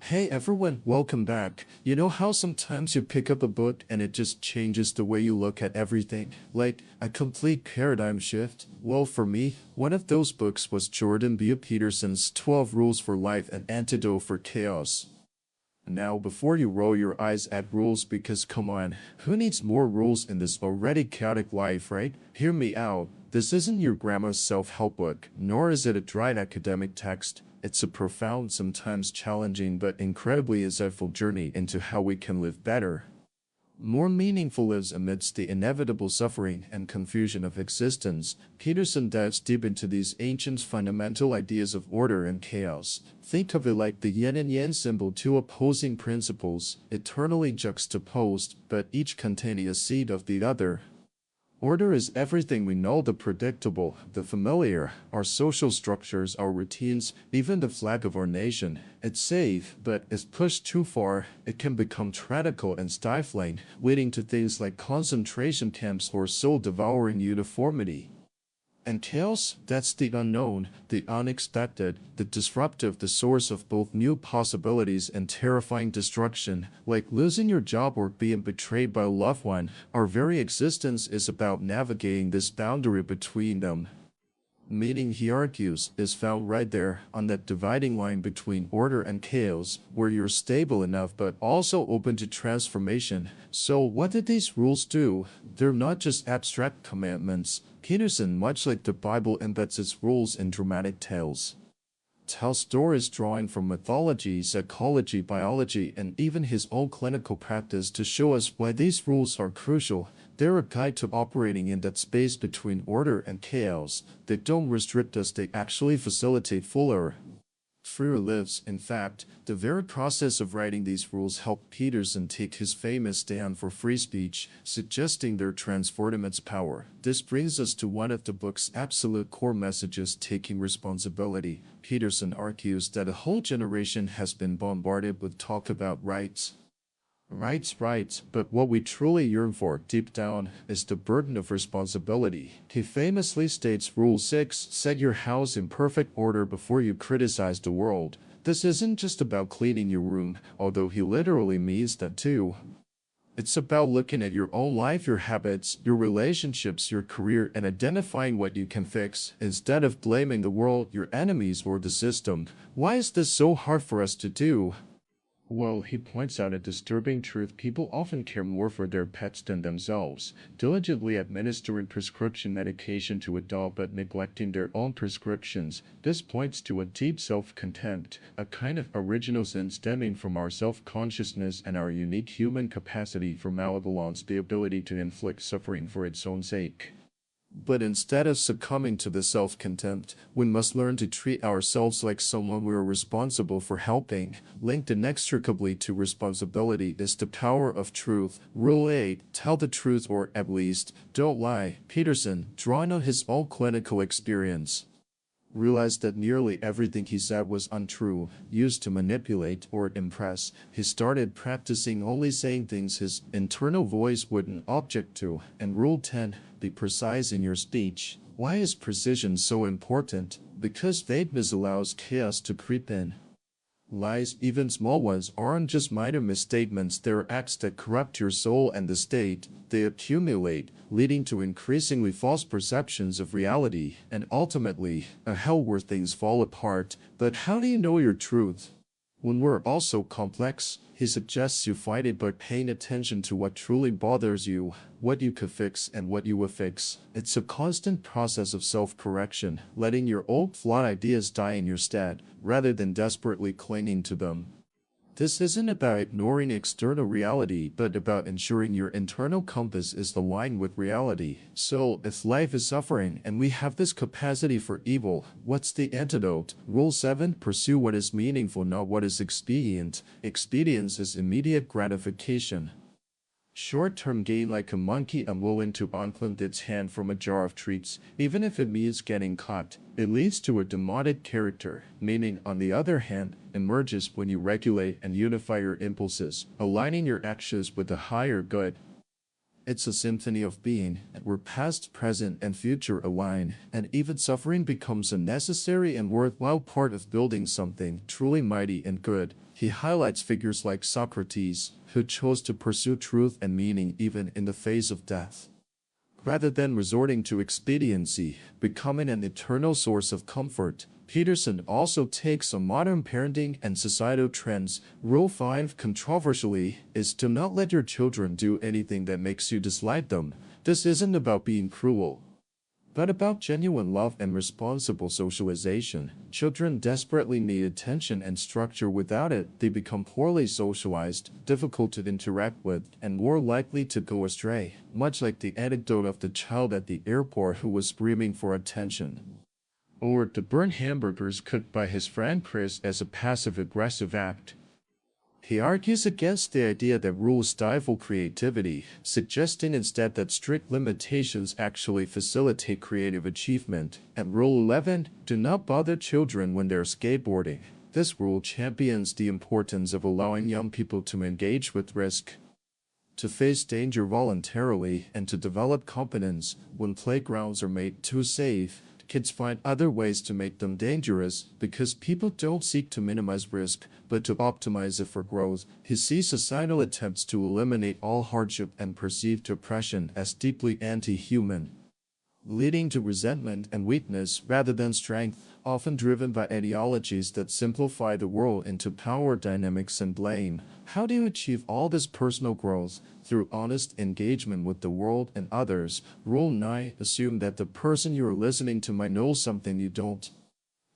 Hey everyone, welcome back. You know how sometimes you pick up a book and it just changes the way you look at everything? Like a complete paradigm shift? Well, for me, one of those books was Jordan B. Peterson's 12 Rules for Life and Antidote for Chaos. Now, before you roll your eyes at rules, because come on, who needs more rules in this already chaotic life, right? Hear me out. This isn't your grandma's self-help book, nor is it a dry academic text. It's a profound, sometimes challenging, but incredibly insightful journey into how we can live better, more meaningful lives amidst the inevitable suffering and confusion of existence. Peterson dives deep into these ancient fundamental ideas of order and chaos. Think of it like the yin and yang symbol, two opposing principles, eternally juxtaposed, but each containing a seed of the other. Order is everything we know, the predictable, the familiar, our social structures, our routines, even the flag of our nation. It's safe, but if pushed too far, it can become tyrannical and stifling, leading to things like concentration camps or soul-devouring uniformity. And chaos, that's the unknown, the unexpected, the disruptive, the source of both new possibilities and terrifying destruction, like losing your job or being betrayed by a loved one. Our very existence is about navigating this boundary between them. Meaning, he argues, is found right there, on that dividing line between order and chaos, where you're stable enough but also open to transformation. So what did these rules do? They're not just abstract commandments. Peterson, much like the Bible, embeds its rules in dramatic tales. Tells stories drawing from mythology, psychology, biology, and even his own clinical practice to show us why these rules are crucial. They're a guide to operating in that space between order and chaos. They don't restrict us, they actually facilitate fuller, freer lives. In fact, the very process of writing these rules helped Peterson take his famous stand for free speech, suggesting their transformative power. This brings us to one of the book's absolute core messages: taking responsibility. Peterson argues that a whole generation has been bombarded with talk about rights. Rights, but what we truly yearn for, deep down, is the burden of responsibility. He famously states, Rule 6, set your house in perfect order before you criticize the world. This isn't just about cleaning your room, although he literally means that too. It's about looking at your own life, your habits, your relationships, your career, and identifying what you can fix, instead of blaming the world, your enemies, or the system. Why is this so hard for us to do? Well, he points out a disturbing truth: people often care more for their pets than themselves, diligently administering prescription medication to a dog but neglecting their own prescriptions. This points to a deep self-contempt, a kind of original sin stemming from our self-consciousness and our unique human capacity for malevolence, the ability to inflict suffering for its own sake. But instead of succumbing to the self-contempt, we must learn to treat ourselves like someone we are responsible for helping. Linked inextricably to responsibility is the power of truth. Rule 8, tell the truth, or at least, don't lie. Peterson, drawing on his own clinical experience, realized that nearly everything he said was untrue, used to manipulate or impress. He started practicing only saying things his internal voice wouldn't object to. And Rule 10, be precise in your speech. Why is precision so important? Because vagueness allows chaos to creep in. Lies, even small ones, aren't just minor misstatements, they're acts that corrupt your soul and the state. They accumulate, leading to increasingly false perceptions of reality, and ultimately, a hell where things fall apart. But how do you know your truth when we're all so complex? He suggests you fight it by paying attention to what truly bothers you, what you could fix and what you will fix. It's a constant process of self-correction, letting your old flawed ideas die in your stead, rather than desperately clinging to them. This isn't about ignoring external reality, but about ensuring your internal compass is aligned with reality. So, if life is suffering and we have this capacity for evil, what's the antidote? Rule 7, pursue what is meaningful, not what is expedient. Expedience is immediate gratification. Short-term gain, like a monkey unwilling to unclip its hand from a jar of treats, even if it means getting caught. It leads to a demoted character. Meaning, on the other hand, emerges when you regulate and unify your impulses, aligning your actions with the higher good. It's a symphony of being, where past, present, and future align, and even suffering becomes a necessary and worthwhile part of building something truly mighty and good. He highlights figures like Socrates, who chose to pursue truth and meaning even in the face of death. Rather than resorting to expediency, becoming an eternal source of comfort, Peterson also takes on modern parenting and societal trends. Rule 5, controversially, is to not let your children do anything that makes you dislike them. This isn't about being cruel, but about genuine love and responsible socialization. Children desperately need attention and structure. Without it, they become poorly socialized, difficult to interact with, and more likely to go astray, much like the anecdote of the child at the airport who was screaming for attention, or to burn hamburgers cooked by his friend Chris as a passive-aggressive act. He argues against the idea that rules stifle creativity, suggesting instead that strict limitations actually facilitate creative achievement. And Rule 11, do not bother children when they're skateboarding. This rule champions the importance of allowing young people to engage with risk, to face danger voluntarily, and to develop competence. When playgrounds are made too safe, kids find other ways to make them dangerous because people don't seek to minimize risk, but to optimize it for growth. He sees societal attempts to eliminate all hardship and perceived oppression as deeply anti-human, leading to resentment and weakness rather than strength, often driven by ideologies that simplify the world into power dynamics and blame. How do you achieve all this personal growth? Through honest engagement with the world and others. Rule 9, assume that the person you're listening to might know something you don't.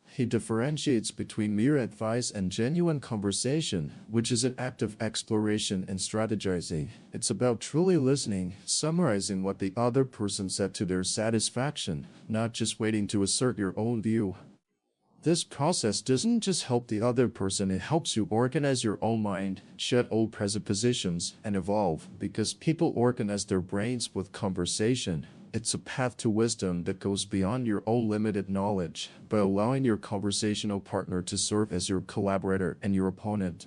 He differentiates between mere advice and genuine conversation, which is an act of exploration and strategizing. It's about truly listening, summarizing what the other person said to their satisfaction, not just waiting to assert your own view. This process doesn't just help the other person, it helps you organize your own mind, shed old presuppositions, and evolve, because people organize their brains with conversation. It's a path to wisdom that goes beyond your own limited knowledge, by allowing your conversational partner to serve as your collaborator and your opponent.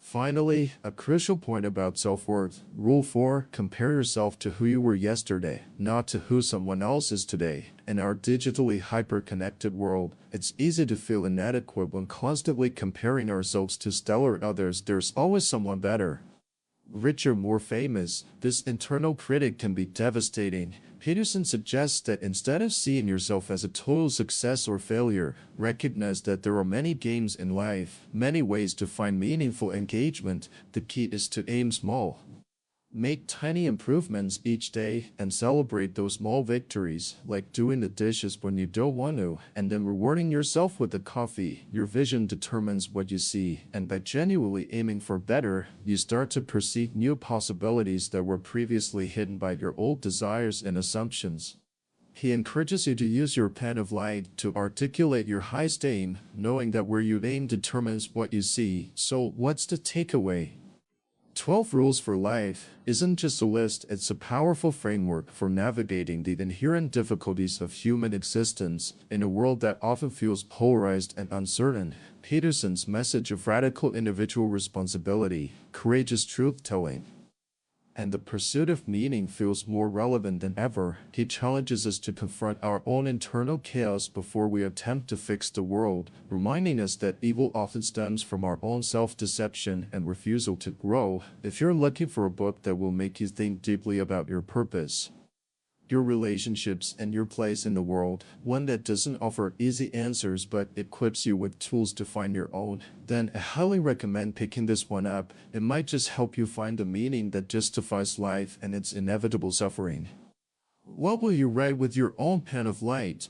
Finally, a crucial point about self-worth. Rule 4, compare yourself to who you were yesterday, not to who someone else is today. In our digitally hyper-connected world, it's easy to feel inadequate when constantly comparing ourselves to stellar others. There's always someone better, richer, more famous. This internal critic can be devastating. Peterson suggests that instead of seeing yourself as a total success or failure, recognize that there are many games in life, many ways to find meaningful engagement. The key is to aim small. Make tiny improvements each day and celebrate those small victories, like doing the dishes when you don't want to, and then rewarding yourself with a coffee. Your vision determines what you see, and by genuinely aiming for better, you start to perceive new possibilities that were previously hidden by your old desires and assumptions. He encourages you to use your pen of light to articulate your highest aim, knowing that where you aim determines what you see. So, what's the takeaway? 12 Rules for Life isn't just a list, it's a powerful framework for navigating the inherent difficulties of human existence. In a world that often feels polarized and uncertain, Peterson's message of radical individual responsibility, courageous truth-telling, and the pursuit of meaning feels more relevant than ever. He challenges us to confront our own internal chaos before we attempt to fix the world, reminding us that evil often stems from our own self-deception and refusal to grow. If you're looking for a book that will make you think deeply about your purpose, your relationships, and your place in the world, one that doesn't offer easy answers but equips you with tools to find your own, then I highly recommend picking this one up. It might just help you find the meaning that justifies life and its inevitable suffering. What will you write with your own pen of light?